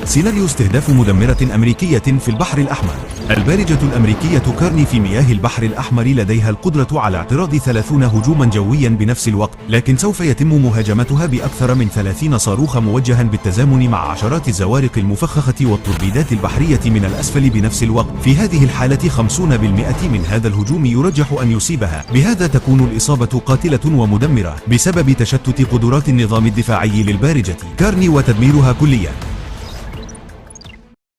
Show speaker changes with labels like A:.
A: سيناريو استهداف مدمرة أمريكية في البحر الأحمر. البارجة الأمريكية كارني في مياه البحر الأحمر لديها القدرة على اعتراض 30 هجوما جويا بنفس الوقت، لكن سوف يتم مهاجمتها بأكثر من 30 صاروخ موجها بالتزامن مع عشرات الزوارق المفخخة والتوربيدات البحرية من الأسفل بنفس الوقت. في هذه الحالة 50% من هذا الهجوم يرجح أن يصيبها، بهذا تكون الإصابة قاتلة ومدمرة بسبب تشتت قدرات النظام الدفاعي للبارجة كارني وتدميرها كليا.